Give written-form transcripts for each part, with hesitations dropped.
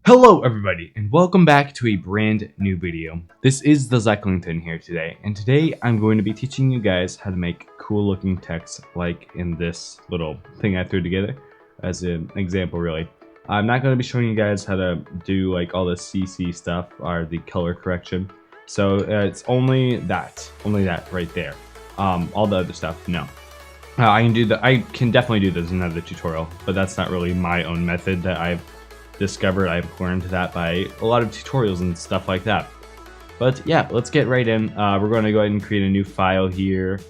Hello everybody and welcome back to a brand new video. This is TheZeklington here today, and today I'm going to be teaching you guys how to make cool looking text like in this little thing I threw together as an example really. I'm not going to be showing you guys how to do like all the CC stuff or the color correction. So it's only that right there. All the other stuff, no. I can definitely do this in another tutorial, but that's not really my own method that I've discovered. I've learned that by a lot of tutorials and stuff like that. But yeah, let's get right in. We're going to go ahead and create a new file here.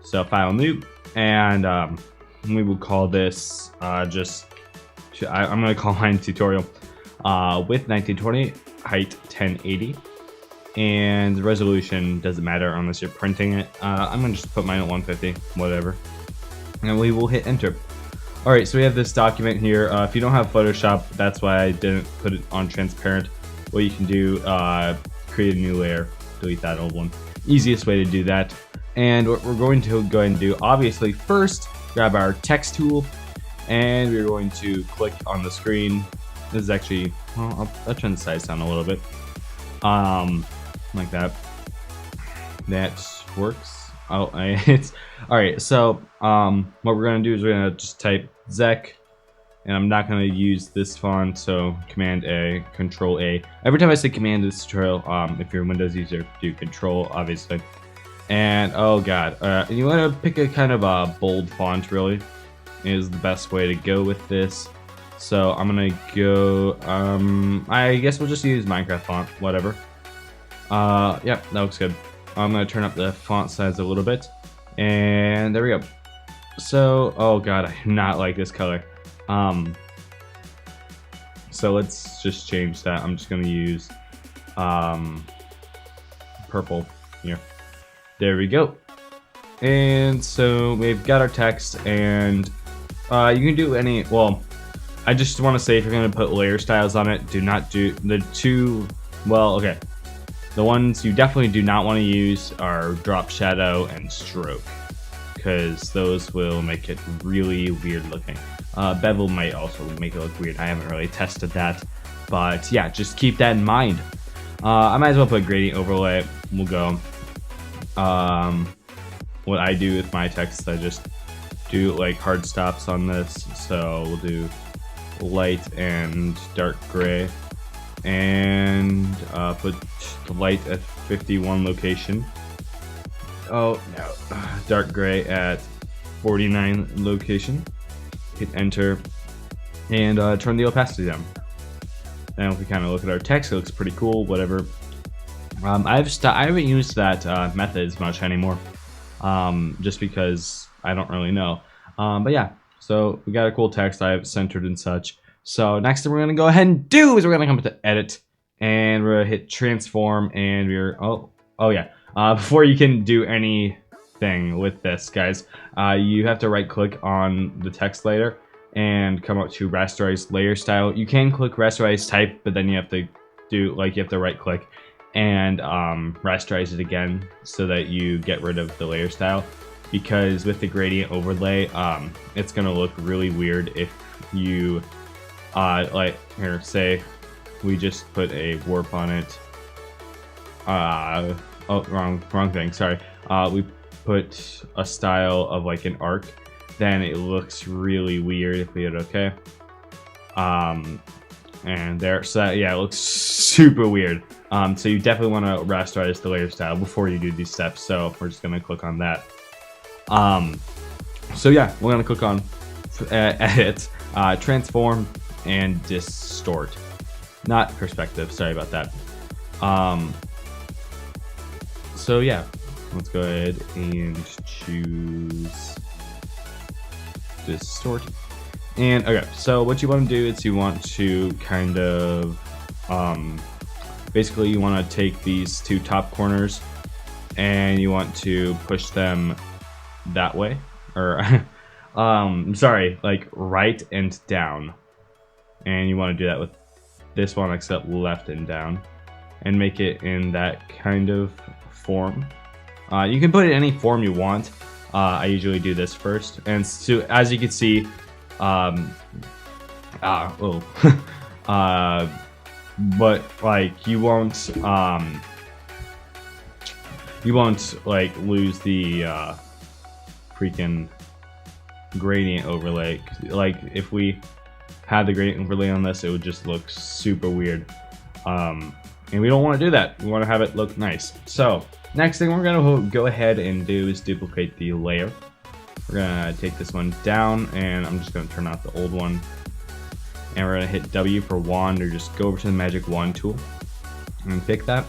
So file new, and we will call this I'm going to call mine tutorial width 1920, height 1080, and the resolution doesn't matter unless you're printing it. I'm going to just put mine at 150, whatever, and we will hit enter. Alright, so we have this document here. If you don't have Photoshop, that's why I didn't put it on transparent. What you can do, create a new layer, delete that old one. Easiest way to do that. And what we're going to go ahead and do, obviously, first, grab our text tool, and we're going to click on the screen. This is actually, well, I'll turn the size down a little bit. Like that. That works. Oh, it's alright. So what we're gonna do is we're gonna just type Zek, and I'm not gonna use this font, so Command A, Control A. Every time I say Command in this tutorial, if you're a Windows user, do Control, obviously. And oh god, you want to pick a kind of a bold font. Really, is the best way to go with this. So I'm gonna go. I guess we'll just use Minecraft font, whatever. Yeah, that looks good. I'm going to turn up the font size a little bit, and there we go. So, oh god, I do not like this color. So let's just change that. I'm just going to use purple here. There we go. And so we've got our text, and you can do any, well, I just want to say if you're going to put layer styles on it, do not do the two, well, okay. The ones you definitely do not want to use are drop shadow and stroke, because those will make it really weird looking. Bevel might also make it look weird. I haven't really tested that, but yeah, just keep that in mind. I might as well put gradient overlay. We'll go. What I do with my text, I just do like hard stops on this. So we'll do light and dark gray, and put the light at 51 location. Oh no, dark gray at 49 location. Hit enter, and turn the opacity down. Now if we kind of look at our text, it looks pretty cool. Whatever. I haven't used that method as much anymore, just because I don't really know. But yeah, so we got a cool text. I have centered and such. So next thing we're gonna go ahead and do is we're gonna come to edit, and we're gonna hit transform, and we're oh yeah. Before you can do anything with this, guys, you have to right click on the text layer and come up to rasterize layer style. You can click rasterize type, but then you have to do you have to right click and rasterize it again so that you get rid of the layer style, because with the gradient overlay, it's gonna look really weird if you like here, say we just put a warp on it. Oh, wrong thing, sorry. We put a style of like an arc, then it looks really weird if we hit okay. And there, so that, yeah, it looks super weird. So you definitely want to rasterize the layer style before you do these steps. So we're just gonna click on that. So yeah, we're gonna click on edit, transform, and distort, not perspective, sorry about that. So yeah, let's go ahead and choose distort. And okay, so what you want to do is you want to kind of basically you want to take these two top corners and you want to push them that way, or sorry, like right and down. And you want to do that with this one except left and down, and make it in that kind of form. You can put it in any form you want. I usually do this first, and so as you can see, but like you won't like lose the freaking gradient overlay. Like if we had the gradient overlay on this, it would just look super weird, and we don't want to do that. We want to have it look nice. So next thing we're gonna go ahead and do is duplicate the layer. We're gonna take this one down, and I'm just gonna turn off the old one, and we're gonna hit W for wand, or just go over to the magic wand tool and pick that,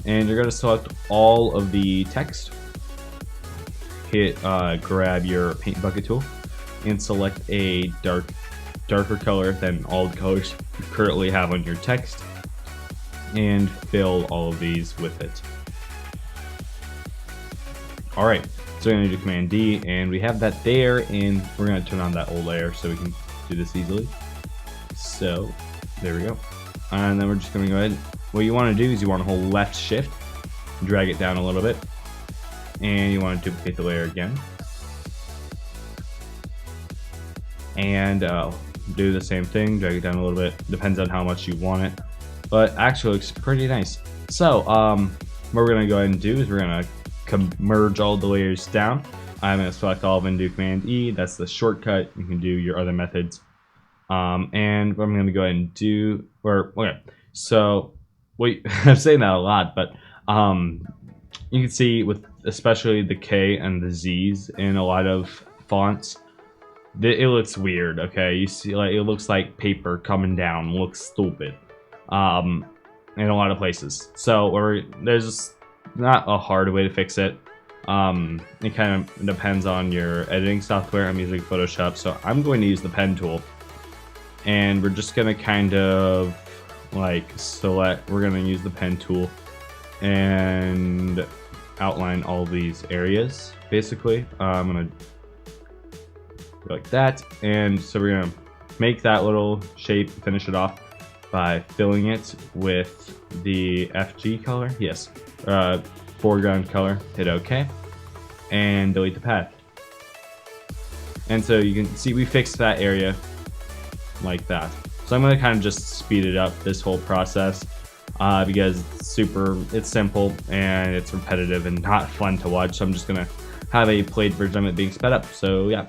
and you're gonna select all of the text. Hit grab your paint bucket tool and select a darker color than all the colors you currently have on your text, and fill all of these with it. Alright, so we're going to do Command D, and we have that there, and we're going to turn on that old layer so we can do this easily. So, there we go. And then we're just going to go ahead. What you want to do is you want to hold left shift, drag it down a little bit, and you want to duplicate the layer again. And do the same thing, drag it down a little bit, depends on how much you want it, but actually looks pretty nice. So what we're going to go ahead and do is we're going to merge all the layers down. I'm going to select all of them and do Command E. That's the shortcut. You can do your other methods. And what I'm going to go ahead and do, okay, so wait, I'm saying that a lot, but you can see with especially the K and the Z's in a lot of fonts, it looks weird. Okay, you see, like, it looks like paper coming down, looks stupid in a lot of places. So there's not a hard way to fix it. It kind of depends on your editing software. I'm using Photoshop, so I'm going to use the pen tool, and we're just gonna kind of like select, we're gonna use the pen tool and outline all these areas basically. I'm gonna go like that, and so we're gonna make that little shape, finish it off by filling it with the FG color. Yes, foreground color. Hit OK and delete the path. And so you can see we fixed that area like that. So I'm going to kind of just speed it up, this whole process, because it's simple and it's repetitive and not fun to watch. So I'm just going to have a played version of it being sped up. So yeah.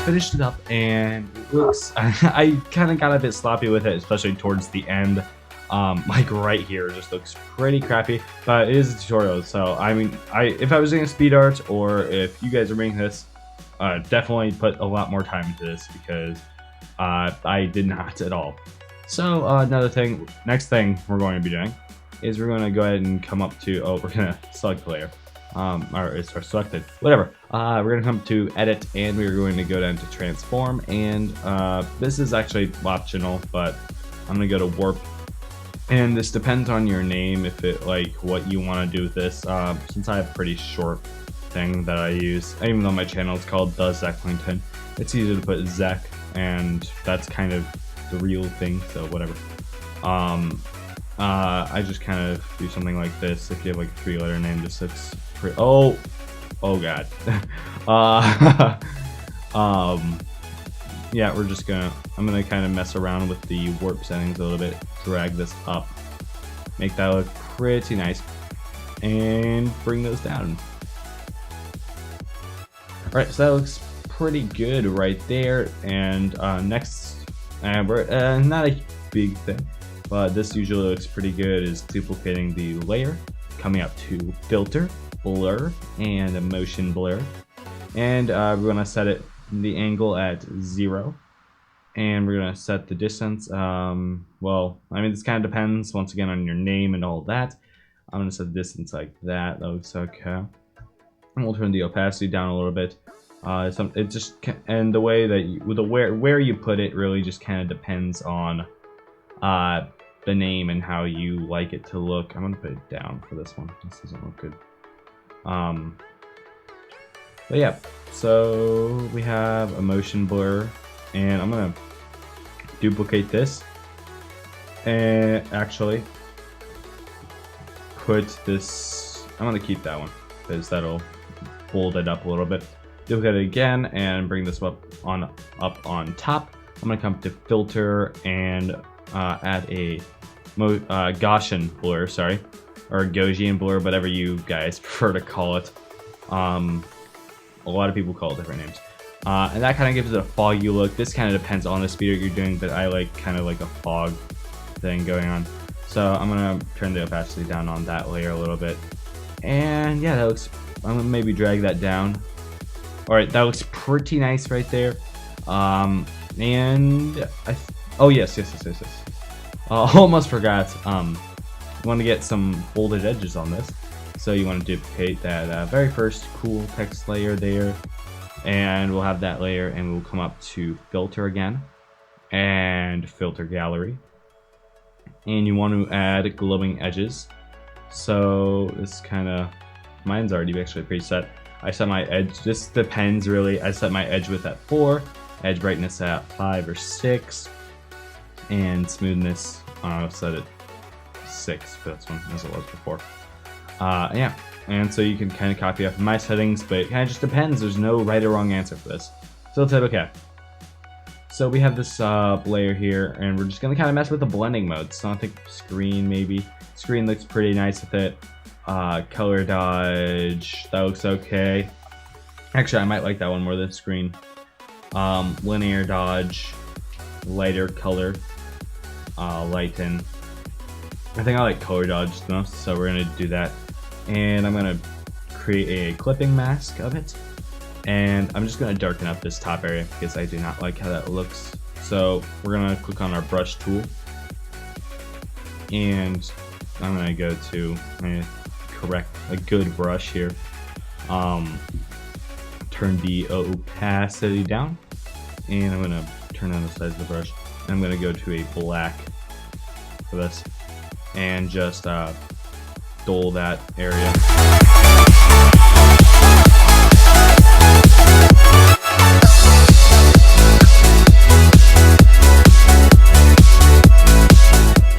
Finished it up, and it looks I kind of got a bit sloppy with it, especially towards the end. Like right here, it just looks pretty crappy, but it is a tutorial, so I mean, if I was doing a speed art, or if you guys are making this, definitely put a lot more time into this, because I did not at all. So next thing we're going to be doing is we're going to go ahead and come up to, we're going to select the layer. Or it's selected, whatever. We're gonna come to edit, and we're going to go down to transform, and this is actually optional, but I'm gonna go to warp, and this depends on your name, if it like what you want to do with this. Since I have a pretty short thing that I use, even though my channel is called TheZeklington, it's easy to put Zek, and that's kind of the real thing, so whatever. I just kind of do something like this. If you have like a 3-letter name, just looks pretty. Oh god. Yeah, I'm gonna kind of mess around with the warp settings a little bit, drag this up, make that look pretty nice, and bring those down. Alright, so that looks pretty good right there. And next, we're not a big thing, but this usually looks pretty good, is duplicating the layer, coming up to filter, blur, and a motion blur, and we're going to set the angle at 0, and we're going to set the distance. Well, I mean, this kind of depends once again on your name and all that. I'm going to set the distance like that. That looks okay, and we'll turn the opacity down a little bit. It just and the way that where you put it really just kind of depends on the name and how you like it to look. I'm gonna put it down for this one. This doesn't look good. But yeah, so we have a motion blur, and I'm gonna duplicate this and actually put this. I'm gonna keep that one because that'll fold it up a little bit. Duplicate it again and bring this up on top. I'm gonna come to filter and add a Gaussian blur, sorry, or Gaussian blur, whatever you guys prefer to call it. A lot of people call it different names. And that kind of gives it a foggy look. This kind of depends on the speed you're doing, but I like kind of like a fog thing going on. So I'm gonna turn the opacity down on that layer a little bit. And yeah, that looks, I'm gonna maybe drag that down. All right, that looks pretty nice right there. Oh yes. Almost forgot. You want to get some folded edges on this. So you want to duplicate that very first cool text layer there, and we'll have that layer, and we'll come up to filter again and filter gallery, and you want to add glowing edges. So this kind of, mine's already actually preset. I set my edge, this depends really. I set my edge width at 4, edge brightness at 5 or 6, and smoothness I'll set it 6 for this one as it was before. Yeah, and so you can kind of copy off my settings, but it kind of just depends. There's no right or wrong answer for this. So let's hit OK. So we have this layer here, and we're just gonna kind of mess with the blending mode. So I think screen maybe. Screen looks pretty nice with it. Color dodge, that looks okay. Actually, I might like that one more than screen. Linear dodge, lighter color, lighten. I think I like color dodge the most, so we're gonna do that. And I'm gonna create a clipping mask of it. And I'm just gonna darken up this top area because I do not like how that looks. So we're gonna click on our brush tool. And I'm gonna go to correct a good brush here. Turn the opacity down. And I'm gonna turn on the size of the brush. And I'm gonna go to a black for this. And just dull that area.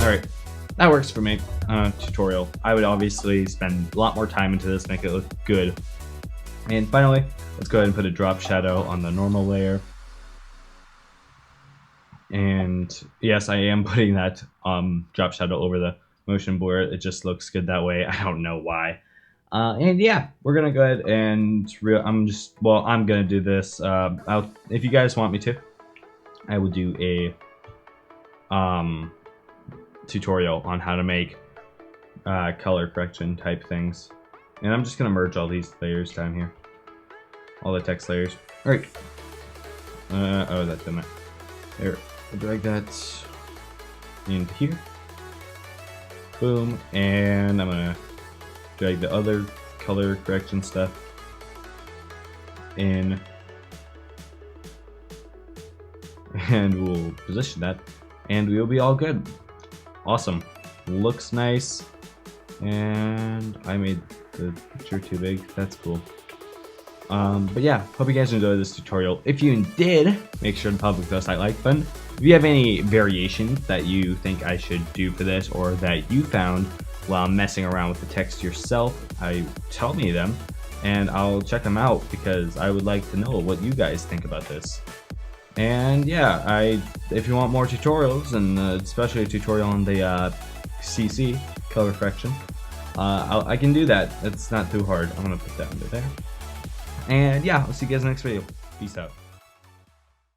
Alright, that works for me. Tutorial. I would obviously spend a lot more time into this, make it look good. And finally, let's go ahead and put a drop shadow on the normal layer. And yes, I am putting that drop shadow over the motion blur. It just looks good that way. I don't know why. And yeah, we're gonna go ahead and I'm gonna do this. If you guys want me to, I will do a tutorial on how to make color correction type things. And I'm just gonna merge all these layers down here, all the text layers. All right. Oh, that didn't. There. I'll drag that into here. Boom, and I'm gonna drag the other color correction stuff in, and we'll position that, and we'll be all good. Awesome, looks nice, and I made the picture too big. That's cool. But yeah, hope you guys enjoyed this tutorial. If you did, make sure to public that like button. If you have any variations that you think I should do for this, or that you found while messing around with the text yourself, tell me them, and I'll check them out because I would like to know what you guys think about this. And yeah, if you want more tutorials, and especially a tutorial on the CC color correction, I can do that. It's not too hard. I'm gonna put that under there. And yeah, I'll see you guys in the next video. Peace out.